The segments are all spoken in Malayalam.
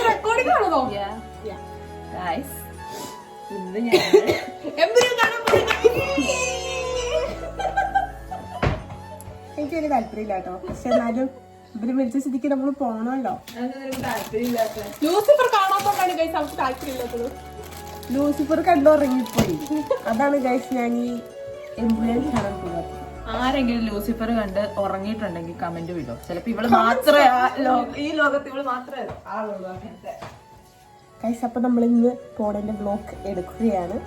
റെക്കോർഡിംഗ് ആണോ? ഇന്ന് ഞങ്ങൾ എനിക്ക് വലിയ താല്പര്യമില്ല കേട്ടോ. പക്ഷെ എന്നാലും ഇവര് വിളിച്ച സ്ഥിതിക്ക് നമ്മൾ പോണല്ലോ. ലൂസിഫർ കാണാത്തോണ്ടാണ് ഗൈസ് നമുക്ക് താല്പര്യമില്ലാത്തത്. ലൂസിഫർ കണ്ടുറങ്ങിപ്പോയി. അതാണ് ഗൈസ് ഞാൻ ഈ എംബുലൻസ് കാണാൻ പോകുന്നത്. ആരെങ്കിലും ലൂസിഫർ കണ്ട് ഉറങ്ങിയിട്ടുണ്ടെങ്കിൽ കമന്റ് വിടും. ചിലപ്പോ ഇവള് മാത്രമേ ഈ ലോകത്ത് ഇവള് മാത്രമേ ആളുള്ളൂ അങ്ങനത്തെ. ഗൈസ് അപ്പൊ നമ്മൾ ഇന്ന് പോണേന്റെ വ്ലോഗ് എടുക്കുകയാണ്.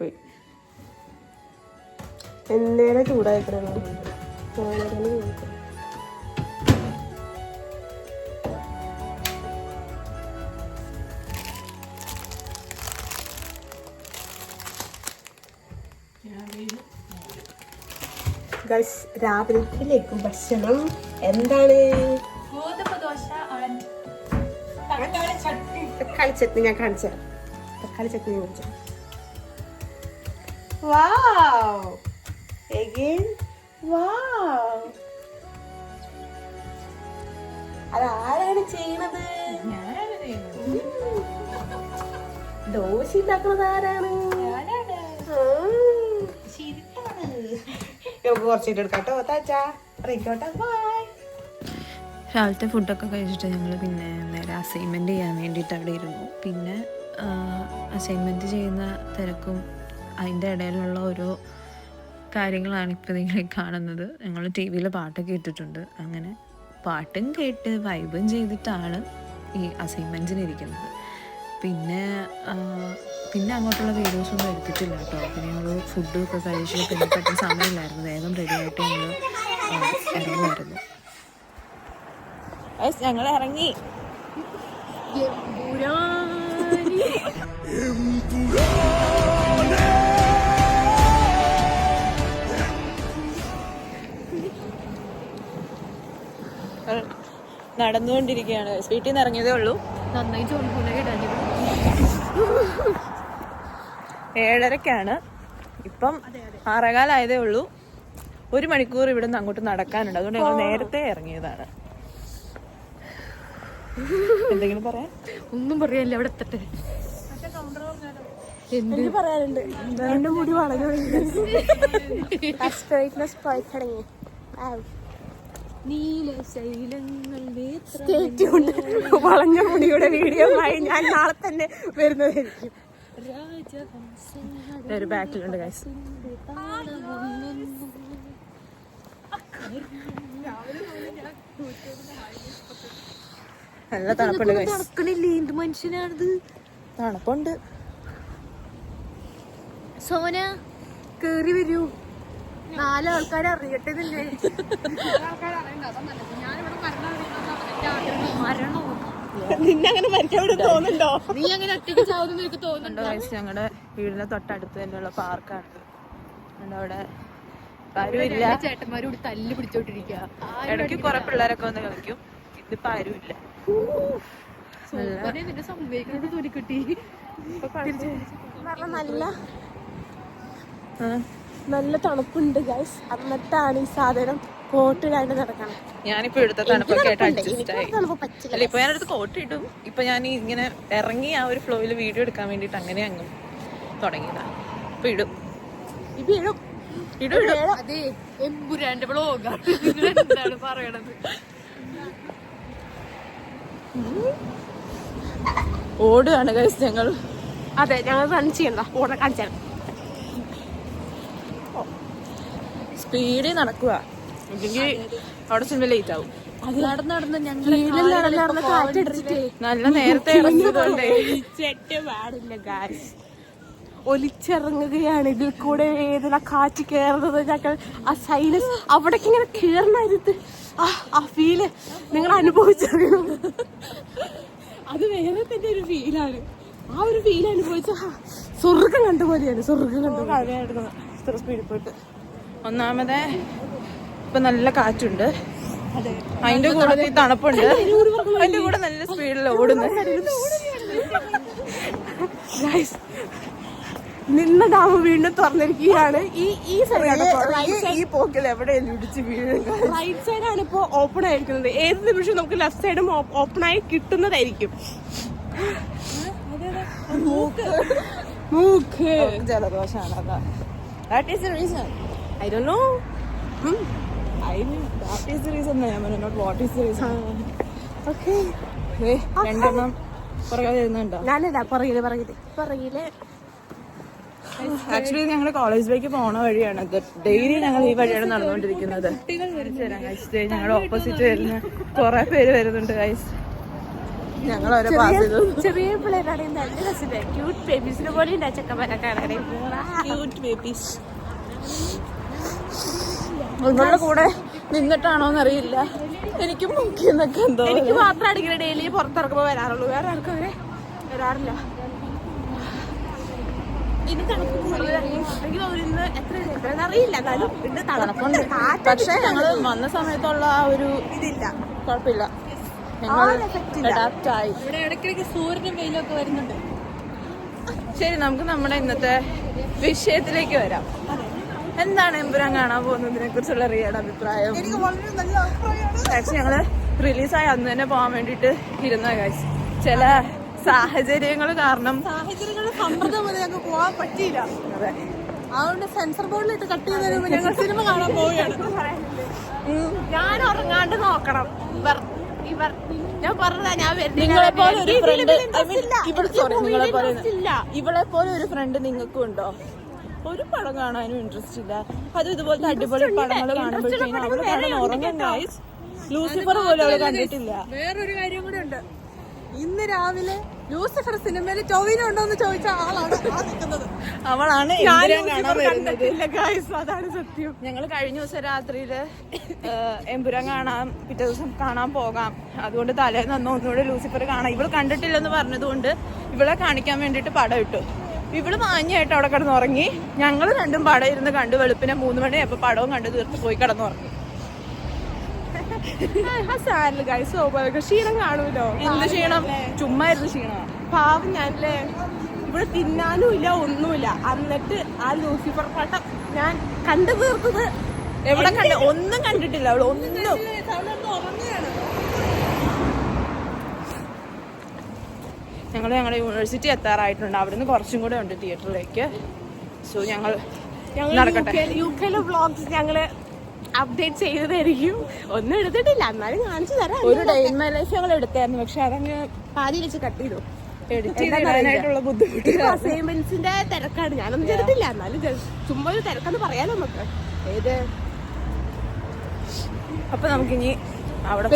പോയി എന്നേരെ ചൂടായിക്കണം. ഗൈസ് രാവിലത്തേക്കും ഭക്ഷണം എന്താണ്? തക്കാളി ചട്നി ഞാൻ കാണിച്ചു തരാം. തക്കാളി ചട്നി കാണിച്ചു. വാവ് again wow അതാരാണ് ചെയ്യണത്? ദോശ ഉണ്ടാക്കുന്നത് ആരാണ്? നമുക്ക് കുറച്ചിട്ട് എടുക്കാട്ടോ. താച്ചാ അറിയിക്കോട്ടെ. ബൈ. രാവിലത്തെ ഫുഡൊക്കെ കഴിച്ചിട്ട് ഞങ്ങൾ പിന്നെ നേരെ അസൈൻമെൻറ്റ് ചെയ്യാൻ വേണ്ടിയിട്ട് അവിടെ ഇരുന്നു. പിന്നെ അസൈൻമെൻറ്റ് ചെയ്യുന്ന തിരക്കും അതിൻ്റെ ഇടയിലുള്ള ഓരോ കാര്യങ്ങളാണ് ഇപ്പോൾ നിങ്ങൾ കാണുന്നത്. ഞങ്ങൾ ടി വിയിൽ പാട്ടൊക്കെ ഇട്ടിട്ടുണ്ട്. അങ്ങനെ പാട്ടും കേട്ട് വൈബും ചെയ്തിട്ടാണ് ഈ അസൈൻമെൻറ്റിന് ഇരിക്കുന്നത്. പിന്നെ അങ്ങോട്ടുള്ള വീഡിയോസൊന്നും എടുത്തിട്ടില്ല കേട്ടോ. പിന്നെ ഞങ്ങൾ ഫുഡൊക്കെ കഴിച്ച് പിന്നെ പെട്ടെന്ന് സമയമില്ലായിരുന്നു. വേഗം റെഡി ആയിട്ട് ഞങ്ങൾ ഇറങ്ങുമായിരുന്നു. ഞങ്ങൾ ഇറങ്ങി. നടന്നുകൊണ്ടിരിക്കുകയാണ്. വീട്ടിൽ നിന്ന് ഇറങ്ങിയതേ ഉള്ളൂ. നന്നായി ചോദിക്കൂടെ 7:30 ഇപ്പം 6:15 ഉള്ളൂ. 1 മണിക്കൂർ ഇവിടെ നിന്ന് അങ്ങോട്ട് നടക്കാനുണ്ട്. അതുകൊണ്ട് ഞങ്ങൾ നേരത്തെ ഇറങ്ങിയതാണ്. എന്തെങ്കിലും പറയാൻ? ഒന്നും പറയാനില്ല. അവിടെ എത്തട്ടെ. എനിക്ക് പറയാനുണ്ട്. എന്റെ മുടി വളരെ വളഞ്ഞ മുടിയുടെ വീഡിയോ ആയി ഞാൻ നാളെ തന്നെ വരുന്നതായിരിക്കും. ഒരു ബാക്കിലുണ്ട് ഗൈസ്. നല്ല തണുപ്പുണ്ട് ഗൈസ്. എന്ത് മനുഷ്യനാണിത്? തണുപ്പുണ്ട്. സോന കേറി വരൂ. 4 ആൾക്കാരെ അറിയട്ടെ. നിന്നെ അങ്ങനെ മരിക്കാൻ തോന്നുന്നുണ്ടോ? നീ അങ്ങനെ ഒറ്റയ്ക്ക് ചാവുന്നു എനിക്ക് തോന്നുന്നുണ്ടോ? ഞങ്ങളുടെ വീടിന്റെ തൊട്ടടുത്ത് തന്നെയുള്ള പാർക്കാണ്. അവിടെ ആരുമില്ല. ചേട്ടന്മാരോട് തല്ല് പിടിച്ചോണ്ടിരിക്കുക. ഇടയ്ക്ക് കുറെ പിള്ളേരൊക്കെ വന്ന് കളിക്കും. ഇതിപ്പോ ആരുമില്ല. നിന്നെ സംഭവിക്കുന്നത് തൊലിക്കുട്ടി. നല്ല തണുപ്പുണ്ട് ഗൈസ്. എന്നിട്ടാണ് ഈ സാധനം കോട്ടിടാണ്ട് നടക്കണം. ഞാനിപ്പോ ഇവിടുത്തെ തണുപ്പൊക്കെ ആയിട്ട് അഡ്ജസ്റ്റ് ആയി. അല്ല ഇപ്പൊ ഞാനടുത്ത് കോട്ട് ഇടും. ഇപ്പൊ ഞാൻ ഇങ്ങനെ ഇറങ്ങി ആ ഒരു ഫ്ലോയിൽ വീഡിയോ എടുക്കാൻ വേണ്ടിട്ട് അങ്ങനെ അങ്ങ് തുടങ്ങിയതാ. ഇപ്പൊ ഇടും. അതെ എമ്പുരാന്റെ ബ്ലോഗാണ്. എന്താണ് പറയണത്? ഓടുകയാണ് ഗൈസ് ഞങ്ങൾ. അതെ ഞങ്ങൾ റൺ ചെയ്യണ്ട. ഓടാൻ കാണിച്ചാൽ സ്പീഡിൽ നടക്കുക. ഇല്ലെങ്കിൽ അവിടെ ചെന്ന് ലേറ്റ് ആവും. നടന്ന് നല്ല നേരത്തെ ഇറങ്ങിയതുകൊണ്ടേ പാടില്ല ഗായ്സ്. ഒലിച്ചിറങ്ങുകയാണ്. ഇതിൽ കൂടെ വേദന കാറ്റ് കയറുന്നത്. ഞങ്ങൾ ആ സൈലൻസ് അവിടേക്ക് ഇങ്ങനെ കയറണരുത്. ആ ഫീല് നിങ്ങൾ അനുഭവിച്ചറിയണം. അത് വേറെ തന്നെ ഒരു ഫീലാണ്. ആ ഒരു ഫീൽ അനുഭവിച്ച സ്വർഗം കണ്ട പോലെയാണ്. സ്വർഗം കണ്ടു ഇത്ര സ്പീഡിൽ പോയിട്ട്. ഒന്നാമതെ ഇപ്പൊ നല്ല കാറ്റുണ്ട്. അതിന്റെ കൂടെ തണുപ്പുണ്ട്. അതിന്റെ കൂടെ നല്ല സ്പീഡിൽ ഓടുന്നു. Guys, നിന്ന ഡാം വീണ്ടും തുറന്നിരിക്കുകയാണ്. ഈ സൈഡ് ഈ പോക്കിൽ എവിടെയെങ്കിലും ഇടിച്ച് വീഴും. റൈറ്റ് സൈഡാണ് ഇപ്പോ ഓപ്പൺ ആയിരിക്കുന്നത്. ഏത് നിമിഷം നമുക്ക് ലെഫ്റ്റ് സൈഡും ഓപ്പൺ ആയി കിട്ടുന്നതായിരിക്കും. മൂക്ക് ജലദോഷമാണ്. അതാ that is the reason. I don't know. That is the reason. I mean, not what is the reason. Okay. രണ്ടെണ്ണം പുറകെ വരുന്നുണ്ടോ? ഞാനില്ല പറയില് ആക്ച്വലി ഞങ്ങളുടെ കോളേജിലേക്ക് പോണ വഴിയാണ്. ഡെയിലി ഞങ്ങൾ ഈ വഴിയാണ് നടന്നുകൊണ്ടിരിക്കുന്നത്. ഞങ്ങളുടെ ഓപ്പോസിറ്റ് വരുന്ന കുറെ പേര് വരുന്നുണ്ട് ഗൈസ്. ഞങ്ങൾ ഓരോ പാസ് ചെയ്തു. ചെറിയ പിള്ളേരാണെങ്കിൽ നല്ല രസമില്ല. ക്യൂട്ട് ബേബീസിനെ പോലെ ഉണ്ട് ചെക്കന്മാരൊക്കെ. Cute babies. നിങ്ങളുടെ കൂടെ നിന്നിട്ടാണോന്നറിയില്ല, എനിക്ക് മുക്കിയെന്നൊക്കെ എന്തോ. എനിക്ക് മാത്രമാണ് ഇങ്ങനെ ഡെയിലി പുറത്തിറക്കുമ്പോ വരാറുള്ളൂ. വേറെ ആർക്കും അവരെ വരാറില്ല. ഇനി തണുപ്പ് കൂടുതലാണെങ്കിൽ എത്ര അറിയില്ല. എന്നാലും തണുപ്പുണ്ട്. പക്ഷെ ഞങ്ങള് വന്ന സമയത്തുള്ള ആ ഒരു ഇതില്ല, കുഴപ്പമില്ല. അഡാപ്റ്റായി. ഇവിടെ ഇടയ്ക്കിടയ്ക്ക് സൂര്യനും വെയിലൊക്കെ വരുന്നുണ്ട്. ശരി, നമുക്ക് നമ്മുടെ ഇന്നത്തെ വിഷയത്തിലേക്ക് വരാം. എന്താണ് എമ്പുരാൻ കാണാൻ പോകുന്നതിനെ കുറിച്ചുള്ള റിയയുടെ അഭിപ്രായം? ആക്ച്വലി ഞങ്ങള് റിലീസായി അന്ന് തന്നെ പോകാൻ വേണ്ടിട്ട് ഇരുന്ന ഗൈസ്. ചില സാഹചര്യങ്ങൾ കാരണം സമ്മർദ്ദം വരെ ഞങ്ങൾക്ക് പോകാൻ പറ്റിയില്ല. അതെ, അതുകൊണ്ട് സെൻസർ ബോർഡിലിട്ട് കട്ട് ചെയ്തതിന് മുമ്പ് ഞങ്ങൾ സിനിമ കാണാൻ പോവുകയാണ്. ഞാൻ ഉറങ്ങാണ്ട് നോക്കണം. ഞാൻ പറഞ്ഞതാ, ഞാൻ നിങ്ങളെ പോലെ ഒരു ഫ്രണ്ട് ഇവളെ പോലെ ഒരു ഫ്രണ്ട് നിങ്ങൾക്കും ഉണ്ടോ? ഒരു പടം കാണാനും ഇൻട്രസ്റ്റ് ഇല്ല. അതും ഇതുപോലത്തെ അടിപൊളി പടങ്ങൾ കാണുമ്പോഴത്തേക്കും അവള് പടം ഉറങ്ങും ഗൈസ്. ലൂസിഫർ പോലും അവള് കണ്ടിട്ടില്ല. വേറൊരു കാര്യം കൂടെ ഉണ്ട്. ഇന്ന് രാവിലെ ലൂസിഫർ സിനിമയിൽ ടൊവിനോ ഉണ്ടോന്ന് ചോദിച്ച ആളാണ് നിൽക്കുന്നത്. അവളാണ് എമ്പുരാൻ കാണാൻ വരുന്നത്. അതാണ് സത്യം. ഞങ്ങൾ കഴിഞ്ഞ ദിവസം രാത്രിയില് എമ്പുരാൻ കാണാൻ, പിറ്റേ ദിവസം കാണാൻ പോകാം, അതുകൊണ്ട് തലേന്ന് ഒന്നുകൂടെ ലൂസിഫർ കാണാം. ഇവള് കണ്ടിട്ടില്ലെന്ന് പറഞ്ഞതുകൊണ്ട് ഇവളെ കാണിക്കാൻ വേണ്ടിട്ട് പടം ഇട്ടു. ഇവള് മാന്യമായിട്ട് അവിടെ കിടന്നുറങ്ങി. ഞങ്ങൾ രണ്ടും പടം ഇരുന്ന് കണ്ടു. വെളുപ്പിനെ 3 മണിയായപ്പോ പടവും കണ്ടു തീർത്ത് പോയി കിടന്നുറങ്ങി. ക്ഷീണം കാണൂലോ. എന്ത് ക്ഷീണം? ചുമ്മാ ഇരുന്ന് ക്ഷീണം. പാവം ഞാനല്ലേ, ഇവിടെ തിന്നാനും ഇല്ല ഒന്നുമില്ല. എന്നിട്ട് ആ ലൂസിഫർ പട്ടം ഞാൻ കണ്ടു തീർത്തത് എവിടെ കണ്ട? ഒന്നും കണ്ടിട്ടില്ല അവള്, ഒന്നും. ഞങ്ങൾ ഞങ്ങളുടെ യൂണിവേഴ്സിറ്റി എത്താറായിട്ടുണ്ട്. അവിടുന്ന് കുറച്ചും കൂടെ ഉണ്ട് തിയേറ്ററിലേക്ക്. സോ ഞങ്ങൾ നടക്കട്ടെ. UK വ്ളോഗ്സ് ഞങ്ങള് അപ്ഡേറ്റ് ചെയ്തതായിരിക്കും. ഒന്നും എടുത്തിട്ടില്ല, എന്നാലും കാണിച്ചു തരാം. ഒരു ഡേ ഇൻ മൈ ലൈഫ് ഞങ്ങൾ എടുത്തായിരുന്നു, പക്ഷെ അതങ്ങ് പാതി വെച്ച് കട്ട് ചെയ്തു. എഡിറ്റ് ചെയ്യാനായിട്ടുള്ള ബുദ്ധിമുട്ട്. അസൈൻമെന്റ്സിന്റെ തിരക്കാണ്. ഞാനൊന്നും ചെയ്തിട്ടില്ല, എന്നാലും ചുമ്മാ ഒരു തിരക്കെന്ന് പറയാലോ നമുക്ക്. ഏത്? അപ്പൊ നമുക്കിനി അവിടെ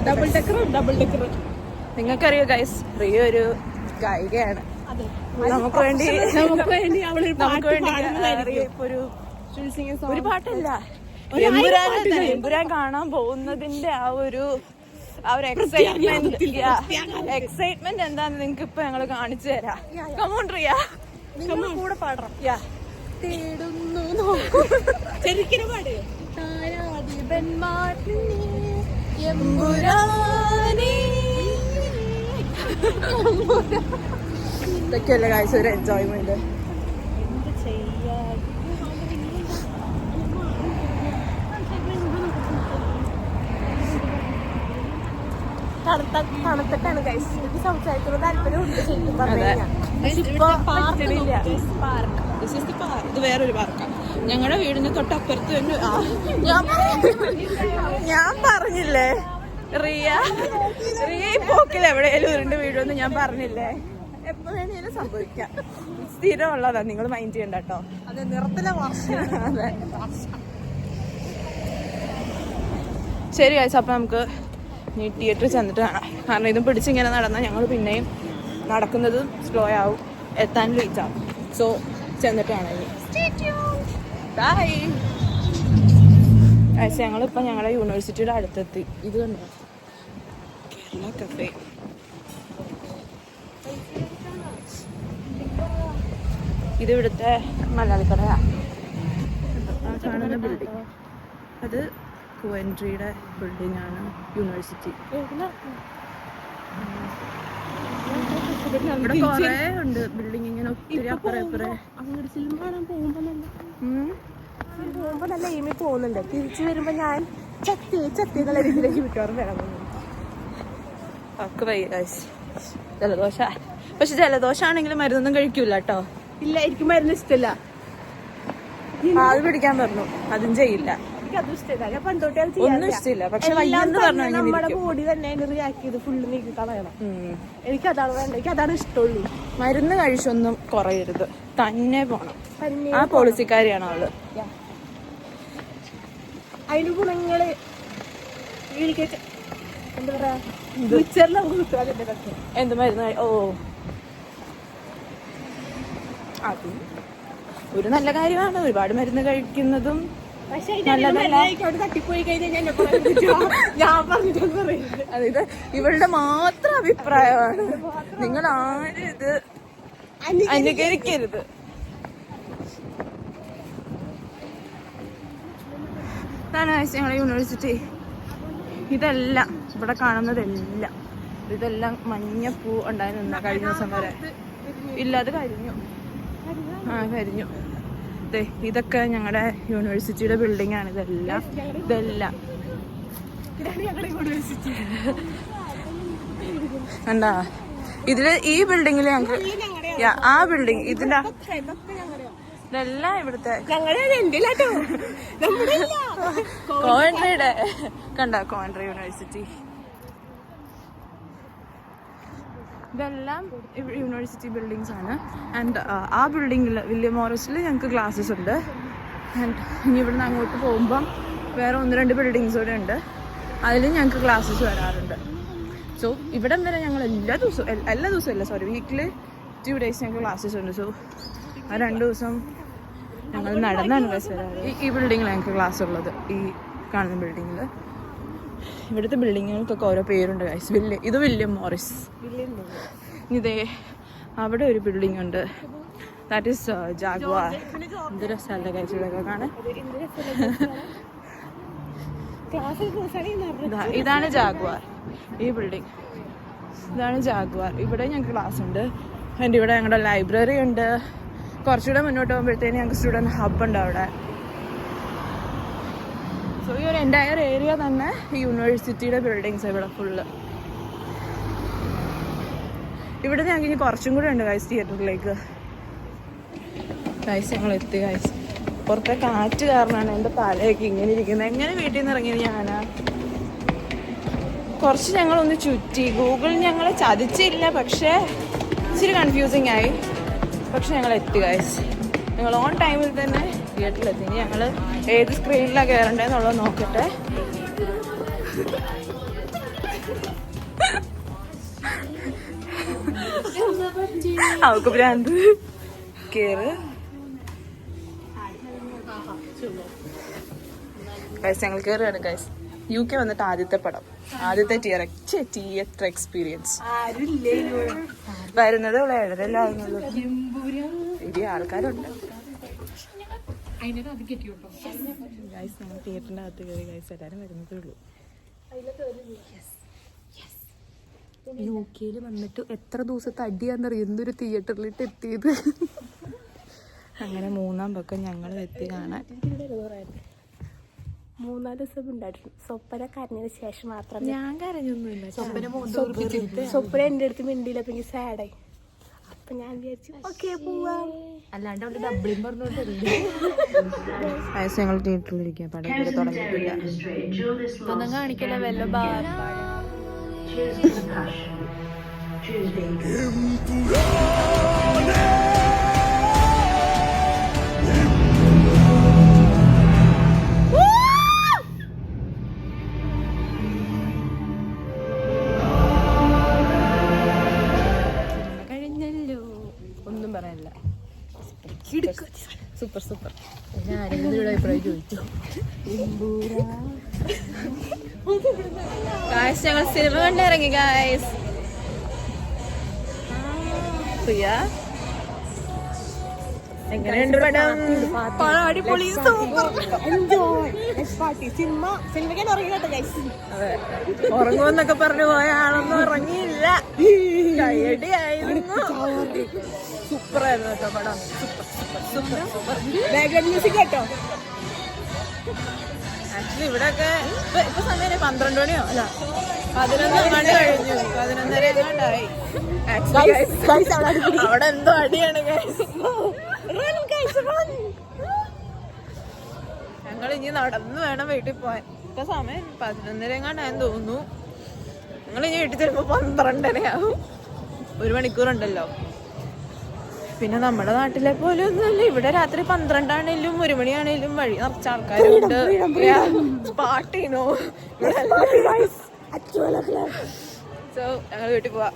ഡബിൾ ഡെക്കർ. നിങ്ങൾക്കറിയോ ഗൈസ്, റിയ ഒരു ഗായികയാണ്. നമുക്ക് വേണ്ടി ഒരു പാട്ടല്ല, എമ്പുരാൻ കാണാൻ പോകുന്നതിന്റെ ആ ഒരു എക്സൈറ്റ്മെന്റ് എന്താന്ന് നിങ്ങൾക്ക് ഇപ്പൊ ഞങ്ങള് കാണിച്ചു തരാം. കമോൺ റിയ, കൂടെ പാടണം. തേടുന്നു ശരിക്കും പാട്. ഇതൊക്കെയല്ലേ ഗൈസ് ഒരു എൻജോയ്മെന്റ്. തണുത്തിട്ടാണ് ഗൈസ് ഇത് സംസാരിക്കുന്നത്. താല്പര്യമുണ്ട് ശരിക്കും. ഇത് വേറൊരു പാർക്കാണ്. ഞങ്ങളുടെ വീടിന് തൊട്ടപ്പുറത്ത് തന്നെ. ഞാൻ പറഞ്ഞില്ലേ റിയ ഈ പോക്കിൽ എവിടെയാലും ഉരുണ്ട് വീഴുമെന്ന് ഞാൻ പറഞ്ഞില്ലേ. എപ്പോ വേണേലും സംഭവിക്കാം. സ്ഥിരമുള്ളതാ, നിങ്ങൾ മൈൻഡ് ചെയ്യണ്ട കേട്ടോ. അതെ, നിറത്തിലെ വർഷം. അതെ, ശരി ഗൈസ്, അപ്പൊ നമുക്ക് നീ തിയേറ്ററിൽ ചെന്നിട്ട് കാണാം. കാരണം ഇതും പിടിച്ചിങ്ങനെ നടന്നാൽ ഞങ്ങൾ പിന്നെയും നടക്കുന്നത് സ്ലോ ആവും, എത്താൻ ലേറ്റ് ആവും. സോ ചെന്നിട്ട് കാണാം. Bye guys. ഞങ്ങളിപ്പോൾ ഞങ്ങളുടെ യൂണിവേഴ്സിറ്റിയുടെ അടുത്തെത്തി. ഇത് കണ്ടോ, കേരള കഫേ. ഇത് ഇവിടുത്തെ മലയാളിക്കടയാ. ആ കാണുന്ന ബിൽഡിംഗ് അത് കുവൻട്രിയുടെ ബിൽഡിംഗ് ആണ്, യൂണിവേഴ്സിറ്റി. ഇവിടെ കൊറേ ഉണ്ട് ബിൽഡിംഗ് ഇങ്ങനെ ഒത്തിരി അപ്പുറം ഇപ്പുറം. അങ്ങോട്ട് സിനിമ പോകുമ്പോ നല്ല എയിമിൽ പോകുന്നുണ്ട്. തിരിച്ചു വരുമ്പോ ഞാൻ ചത്തികളെ രീതിയിലേക്ക് മിക്കവാറും വരാൻ ജലദോഷ. പക്ഷെ ജലദോഷാണെങ്കിലും മരുന്നൊന്നും കഴിക്കൂല കേട്ടോ. ഇല്ല, എനിക്ക് മരുന്ന് ഇഷ്ടമല്ല. അത് പിടിക്കാൻ പറഞ്ഞു, അതും ചെയ്യില്ല. എനിക്കതും ഇഷ്ടമില്ല. ഞാൻ പണ്ടോട്ടേ ഒന്നും ഇഷ്ടമില്ല. പക്ഷെ നമ്മുടെ ബോഡി തന്നെ അതിന് റിയാക്ട് ചെയ്ത് ഫുള്ള് നീക്കി കളയണം. എനിക്കതാണ് വേണ്ട, എനിക്ക് അതാണ് ഇഷ്ടമുള്ളൂ. മരുന്ന് കഴിച്ചൊന്നും കുറയരുത്, തന്നെ പോണം. ആ പോളിസിക്കാരിയാണ് അവള്. അതിന് ഗുണങ്ങള് എന്താ പറയാ, എന്ത് മരുന്ന്? ഓ, അതും ഒരു നല്ല കാര്യമാണ്. ഒരുപാട് മരുന്ന് കഴിക്കുന്നതും തട്ടിപ്പോയി കഴിഞ്ഞാൽ ഞാൻ പറഞ്ഞിട്ടൊന്നും പറയുന്നത്. അതായത് ഇവളുടെ മാത്രം അഭിപ്രായമാണ്. നിങ്ങൾ ആരും ഇത് അനുകരിക്കരുത്. ഇതാണ് ഞങ്ങളുടെ യൂണിവേഴ്സിറ്റി. ഇതെല്ലാം ഇവിടെ കാണുന്നതെല്ലാം ഇതെല്ലാം മഞ്ഞപ്പൂ ഉണ്ടായി നിന്ന കഴിഞ്ഞ ദിവസം വരെ. ഇല്ല, അത് കരിഞ്ഞു. കരിഞ്ഞു. ഇതൊക്കെ ഞങ്ങളുടെ യൂണിവേഴ്സിറ്റിയുടെ ബിൽഡിംഗ് ആണ്. ഇതെല്ലാം കണ്ടാ? ഇതില് ഈ ബിൽഡിങ്ങില് ഞങ്ങക്ക് ആ ബിൽഡിംഗ് ഇതിന്റെ ഇതെല്ലാം ഇവിടുത്തെ കോവൻട്രിയുടെ കണ്ട കോവൻട്രി യൂണിവേഴ്സിറ്റി. ഇതെല്ലാം യൂണിവേഴ്സിറ്റി ബിൽഡിങ്സ് ആണ്. ആൻഡ് ആ ബിൽഡിങ്ങിൽ വില്യം മോറിസിൽ ഞങ്ങൾക്ക് ക്ലാസ്സസ് ഉണ്ട്. ആൻഡ് ഇനി ഇവിടുന്ന് അങ്ങോട്ട് പോകുമ്പം വേറെ 1-2 ബിൽഡിങ്സ് കൂടെ ഉണ്ട്. അതിലും ഞങ്ങൾക്ക് ക്ലാസ്സസ് വരാറുണ്ട്. സോ ഇവിടം വരെ ഞങ്ങൾ എല്ലാ ദിവസവും വീക്കിൽ 2 days ഞങ്ങൾക്ക് ക്ലാസ്സസ് ഉണ്ട്. സോ ആ 2 ദിവസം ഞങ്ങൾ നടന്നാണ് ക്ലാസ് വരാറ്. ഈ ബിൽഡിങ്ങിൽ ഞങ്ങൾക്ക് ക്ലാസ് ഉള്ളത്, ഈ കാണുന്ന ബിൽഡിങ്ങിൽ. ഇവിടുത്തെ ബിൽഡിങ്ങുകൾക്കൊക്കെ ഓരോ പേരുണ്ട് ഗൈസ്. ഇത് വില്യം മോറിസ്. ഇതേ അവിടെ ഒരു ബിൽഡിംഗ് ഉണ്ട്, ദാറ്റ് ഈസ് ജാഗ്വാർ. എന്ത് രസമല്ലേ ഗൈസ് ഇവിടെയൊക്കെ കാണാൻ. ഇതാണ് ജാഗ്വാർ, ഈ ബിൽഡിംഗ്. ഇതാണ് ജാഗ്വാർ. ഇവിടെ ഞങ്ങൾക്ക് ക്ലാസ് ഉണ്ട്. ആൻഡ് ഇവിടെ ഞങ്ങളുടെ ലൈബ്രറി ഉണ്ട്. കുറച്ചുകൂടെ മുന്നോട്ട് പോകുമ്പോഴത്തേന് ഞങ്ങൾക്ക് സ്റ്റുഡൻറ്റ് ഹബ് ഉണ്ട് അവിടെ. സോ ഈ ഒരു എൻറ്റയർ ഏരിയ തന്നെ യൂണിവേഴ്സിറ്റിയുടെ ബിൽഡിങ്സ് ഇവിടെ ഫുള്ള്. ഇവിടെ ഞങ്ങൾക്ക് ഇനി കുറച്ചും കൂടെ ഉണ്ട് ഗൈസ് തിയേറ്ററിലേക്ക്. ഗൈസ് ഞങ്ങൾ എത്തി ഗൈസ്. പുറത്തെ കാറ്റ് കാരണമാണ് എൻ്റെ തലയൊക്കെ ഇങ്ങനെ ഇരിക്കുന്നത്. എങ്ങനെ വീട്ടിൽ നിന്ന് ഇറങ്ങിയത് ഞാനാ? കുറച്ച് ഞങ്ങളൊന്ന് ചുറ്റി. ഗൂഗിൾ ഞങ്ങളെ ചതിച്ചില്ല, പക്ഷേ ഇച്ചിരി കൺഫ്യൂസിങ് ആയി. പക്ഷെ ഞങ്ങൾ എത്തി ഗൈസ്. ഞങ്ങൾ ഓൺ ടൈമിൽ തന്നെ തിയേറ്ററിലെത്തി. ഇനി ഞങ്ങൾ ഏത് സ്ക്രീനിലാണ് കയറേണ്ടതെന്നുള്ളത് നോക്കട്ടെ. അവൾക്ക് ഭ്രാന്ത്. കേറ് ഗൈസ്. ഞങ്ങൾ കയറുകയാണ് ഗൈസ്. UK വന്നിട്ട് ആദ്യത്തെ പടം, ആദ്യത്തെ തിയേറ്റർ എക്സ്പീരിയൻസ്. വരുന്നത് ഇവിടെ 7:30 ആകുന്നുള്ളൂ. ഇനി ആൾക്കാരുണ്ട് ഗൈസ്. ഞങ്ങൾ തിയേറ്ററിൻ്റെ അകത്ത് കയറി ഗൈസ്. എല്ലാവരും വരുന്നതേ ഉള്ളൂ. UK വന്നിട്ട് എത്ര ദിവസത്തെ അടിയാന്നറിയോ എന്തൊരു തിയേറ്ററിലിട്ട് എത്തിയത്. അങ്ങനെ 3-ാം പക്കം ഞങ്ങൾ എത്തി കാണാൻ. 3-4 ദിവസം ഉണ്ടായിരുന്നു. സ്വപ്ന കരഞ്ഞതിന് ശേഷം മാത്രം. ഞാൻ കരഞ്ഞൊന്നുമില്ല. സ്വപ്ന എൻ്റെ അടുത്ത് മിണ്ടിയില്ല. പിന്നെ സാഡായി. അപ്പൊ ഞാൻ വിചാരിച്ചു ഓക്കെ പോവാം. അല്ലാണ്ട് അവിടെ ഡബ്ലിംഗ് പറഞ്ഞോണ്ടല്ലേ. ഞങ്ങൾ തിയേറ്ററിലിരിക്കുക. പടം ഇവിടെ തുടങ്ങിയിട്ടില്ല. ഒന്നും കാണിക്കല വല്ല കഴിഞ്ഞല്ലോ, ഒന്നും പറയാനില്ല. Super super. ആരെങ്കിലും അഭിപ്രായം ചോദിച്ചു. ഗായ്സ് ഞങ്ങൾ സിനിമ കണ്ടിറങ്ങി ഗായ്സ്. പ്രിയ എങ്ങനെയുണ്ട് പടം? പടം അടിപൊളി, സൂപ്പർ. സിനിമയ്ക്ക് ഉറങ്ങിട്ടോ ഗൈസ്. ഉറങ്ങുമെന്നൊക്കെ പറഞ്ഞു പോയ ആളൊന്നും ഉറങ്ങിയില്ല. കയ്യടിയായിരുന്നു. സൂപ്പറായിരുന്നു കേട്ടോ പടം. Super super. ബാക്ക്ഗ്രൗണ്ട് മ്യൂസിക് കേട്ടോ. ആക്ച്വലി ഇവിടെയൊക്കെ ഇപ്പൊ സമയം 12 മണിയോ അല്ല 11 മണി കഴിഞ്ഞു. 11:30 എങ്ങാണ്ടായി. അവിടെ എന്തോ അടിയാണ് ഞങ്ങൾ ഇനി നടന്ന് വേണം വീട്ടിൽ പോവാൻ. ഇപ്പൊ സമയം 11:30 എങ്ങാണ്ടായെന്ന് തോന്നുന്നു. ഞങ്ങൾ ഇനി വീട്ടിൽ ചെല്ലുമ്പോ 12:30 ആവും. 1 മണിക്കൂറുണ്ടല്ലോ. പിന്നെ നമ്മുടെ നാട്ടിലെ പോലെ ഒന്നുമല്ല. ഇവിടെ രാത്രി 12 ആണേലും 1 മണിയാണേലും വഴി നിറച്ച ആൾക്കാരുണ്ട്. പാട്ടിനോ സോ ഞങ്ങൾ വീട്ടിൽ പോവാ.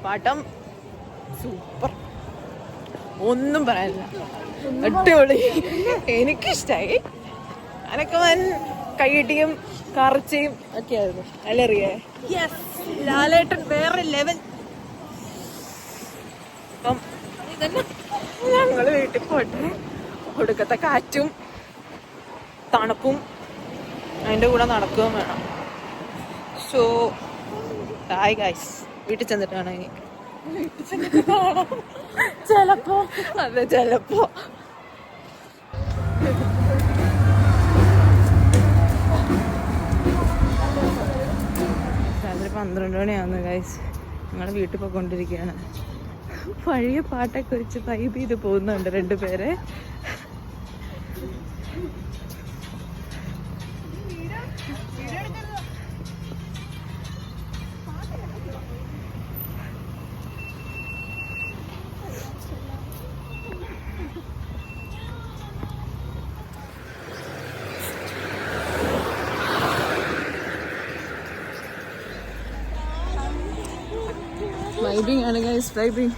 പാട്ടം സൂപ്പർ, ഒന്നും പറയാനില്ല, അടിപൊളി. എനിക്കിഷ്ടായി. അനക്കെ വൻ കൈയിട്ടിയും കറച്ചയും ഒക്കെ ആയിരുന്നു. അല്ലറിയേ? ലാലേട്ടൻ വേറെ ലെവൽ. അപ്പം ഇതന്നെ ഞങ്ങള് വീട്ടിൽ പോട്ടെ. ഒടുക്കത്തെ കാറ്റും തണുപ്പും അതിൻ്റെ കൂടെ നടക്കുകയും വേണം. So hi guys. വീട്ടിൽ ചെന്നിട്ടാണ് ഇനി ചിലപ്പോ അതെ ചിലപ്പോ രാത്രി 12 മണിയാവുന്നു ഗൈസ്. ഞങ്ങൾ വീട്ടിൽ പോയിക്കൊണ്ടിരിക്കുകയാണ്. പഴയ പാട്ടൊക്കെ വെച്ച് വൈബ് ചെയ്ത് പോകുന്നുണ്ട് 2 പേരെ. വൈബിങ് ആണ് ഗൈസ്, വൈബിങ്.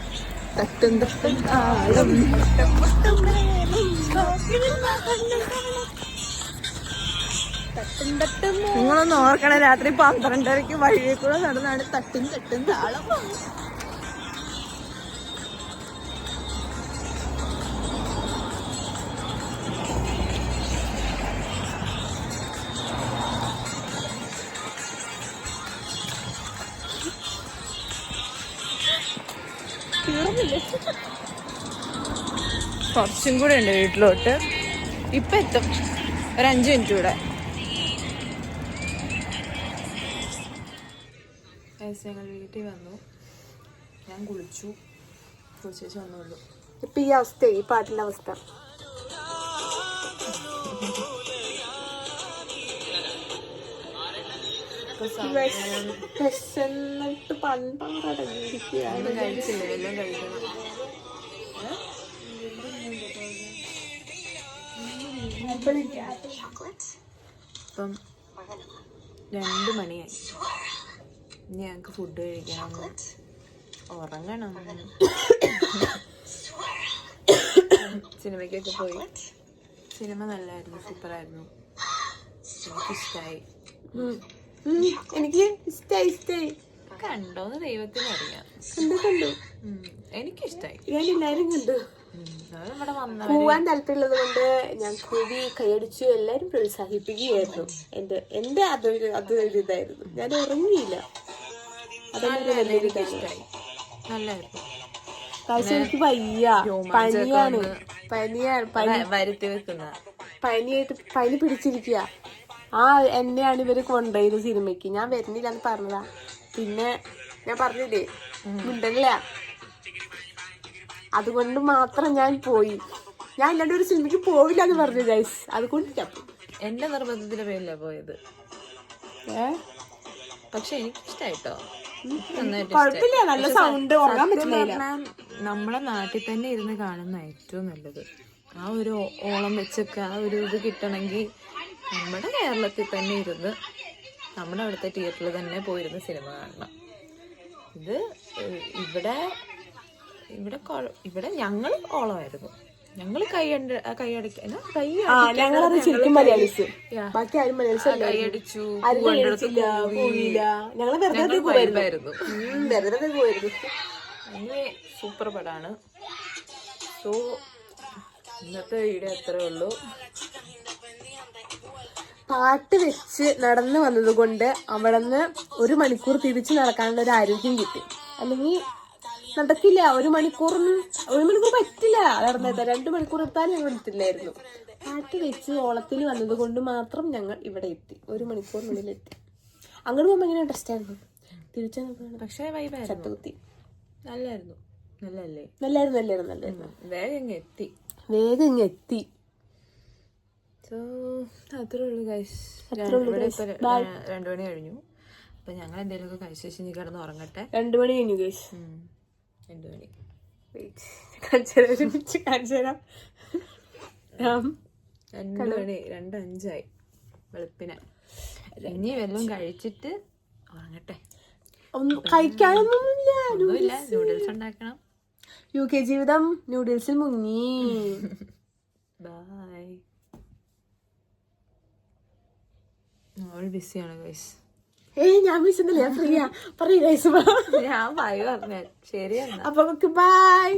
തട്ടും തട്ടും താളം. നിങ്ങളൊന്ന് ഓർക്കണം, രാത്രി 12:30 വഴിയെ കൂടെ നടന്നാണ് തട്ടും തട്ടും താളം. കുറച്ചും കൂടെ ഉണ്ട് വീട്ടിലോട്ട്. ഇപ്പം എത്തും, ഒരു 5 മിനിറ്റ് കൂടെ. ഞങ്ങൾ വീട്ടിൽ വന്നു. ഞാൻ കുളിച്ചു വന്നുള്ളൂ. ഇപ്പൊ ഈ അവസ്ഥ, ഈ പാട്ടിന്റെ അവസ്ഥ. എന്നിട്ട് പണ്ടടങ്ങിയിരിക്കുകയാണ്. കഴിച്ചില്ല, എല്ലാം കഴിക്കണം. ഇപ്പം 2 മണിയായി. ഇനി ഞങ്ങൾക്ക് ഫുഡ് കഴിക്കണം, ഉറങ്ങണം. സിനിമയ്ക്കൊക്കെ പോയി. സിനിമ നല്ലായിരുന്നു, സൂപ്പറായിരുന്നു. എനിക്കിഷ്ടായി. എനിക്ക് ഇഷ്ടായി. കണ്ടോന്ന് ദൈവത്തിന് അറിയാം. കണ്ടു. എനിക്കിഷ്ടായി. ഞാൻ എല്ലാരും കണ്ടു. പോവാൻ താല്പര്യമുള്ളത് കൊണ്ട് ഞാൻ കൂടി കൈയടിച്ചു. എല്ലാരും പ്രോത്സാഹിപ്പിക്കുകയായിരുന്നു. എന്റെ അതൊരു ഇതായിരുന്നു. ഞാൻ ഉറങ്ങിയില്ല. പക്ഷെ എനിക്ക് വയ്യ, പനി പിടിച്ചിരിക്കുക. എന്നെയാണ് ഇവര് കൊണ്ടുപോയത് സിനിമയ്ക്ക്. ഞാൻ വരുന്നില്ല എന്ന് പറഞ്ഞതാ. പിന്നെ ഞാൻ പറഞ്ഞില്ലേ മിണ്ടല്ല, അതുകൊണ്ട് മാത്രം ഞാൻ പോയി. ഞാൻ അല്ലാണ്ട് ഒരു സിനിമയ്ക്ക് പോവില്ല എന്ന് പറഞ്ഞു ഗൈസ്. അതുകൊണ്ട് ഞാൻ എന്റെ നിർബന്ധത്തിന്റെ പേരില്ല പോയത്. പക്ഷെ എനിക്കിഷ്ടായിട്ടോ, കുഴപ്പമില്ല, നല്ല സൗണ്ട്. നമ്മളെ നാട്ടിൽ തന്നെ ഇരുന്ന് കാണുന്ന ഏറ്റവും നല്ലത്. ആ ഒരു ഓളം വെച്ചൊക്കെ ആ ഒരു ഇത് കിട്ടണമെങ്കിൽ നമ്മുടെ കേരളത്തിൽ തന്നെ ഇരുന്ന് നമ്മുടെ അവിടുത്തെ തിയേറ്ററിൽ തന്നെ പോയിരുന്ന് സിനിമ കാണണം. ഇത് ഇവിടെ ഞങ്ങൾ ഓളമായിരുന്നു. ഞങ്ങള് കൈയടിച്ചു, സൂപ്പർ പടാണ്. സോ ഇന്നത്തെ വീഡിയോ അത്രേ ഉള്ളൂ. പാട്ട് വെച്ച് നടന്നു വന്നത് കൊണ്ട് അവിടെ നിന്ന് 1 മണിക്കൂർ തിരിച്ചു നടക്കാനുള്ള ഒരു ആരോഗ്യം കിട്ടി. അല്ലെങ്കിൽ നടക്കില്ല. 1 മണിക്കൂർ പറ്റില്ല നടന്നത്. 2 മണിക്കൂർ എടുത്താലും ഞങ്ങൾ എടുത്തില്ലായിരുന്നു. പാട്ട് വെച്ച് ഓളത്തിൽ വന്നത് കൊണ്ട് മാത്രം ഞങ്ങൾ ഇവിടെ എത്തി. 1 മണിക്കൂറിനുള്ളിൽ എത്തി. അങ്ങോട്ട് പോകുമ്പോൾ എങ്ങനെ ഇൻട്രസ്റ്റ് ആയിരുന്നു. തിരിച്ചു പക്ഷേ വൈബായിരുന്നു. ചത്തുകുത്തി. നല്ലായിരുന്നു. നല്ലല്ലേ? നല്ലായിരുന്നു. വേഗം ഇങ്ങ് എത്തി. സോ അത്രേ ഉള്ളൂ ഗൈസ്. 2 മണി കഴിഞ്ഞു. അപ്പൊ ഞങ്ങൾ എന്തെങ്കിലുമൊക്കെ കഴിച്ചു വെച്ച് നീ കിടന്ന് ഉറങ്ങട്ടെ. 2 മണി കഴിഞ്ഞു ഗൈസ്. 2 മണി കാണിച്ചു തരാം. 2 മണി 2:05 വെളുപ്പിനെ. ഇനി വല്ലതും കഴിച്ചിട്ട് ഉറങ്ങട്ടെ. കഴിക്കാനൊന്നുമില്ല. നൂഡിൽസ് ഉണ്ടാക്കണം. UK ജീവിതം നൂഡിൽസിൽ മുങ്ങി. ബൈ. അവൾ ബിസിയാണ് ഗൈസ്. ഞാൻ വിളിച്ചെന്നില്ല, ഞാൻ ഫ്രീയാ. പറയൂ ഗൈസ്. ഞാൻ ബൈ പറഞ്ഞ ശരിയാണ്. അപ്പൊ ബൈ.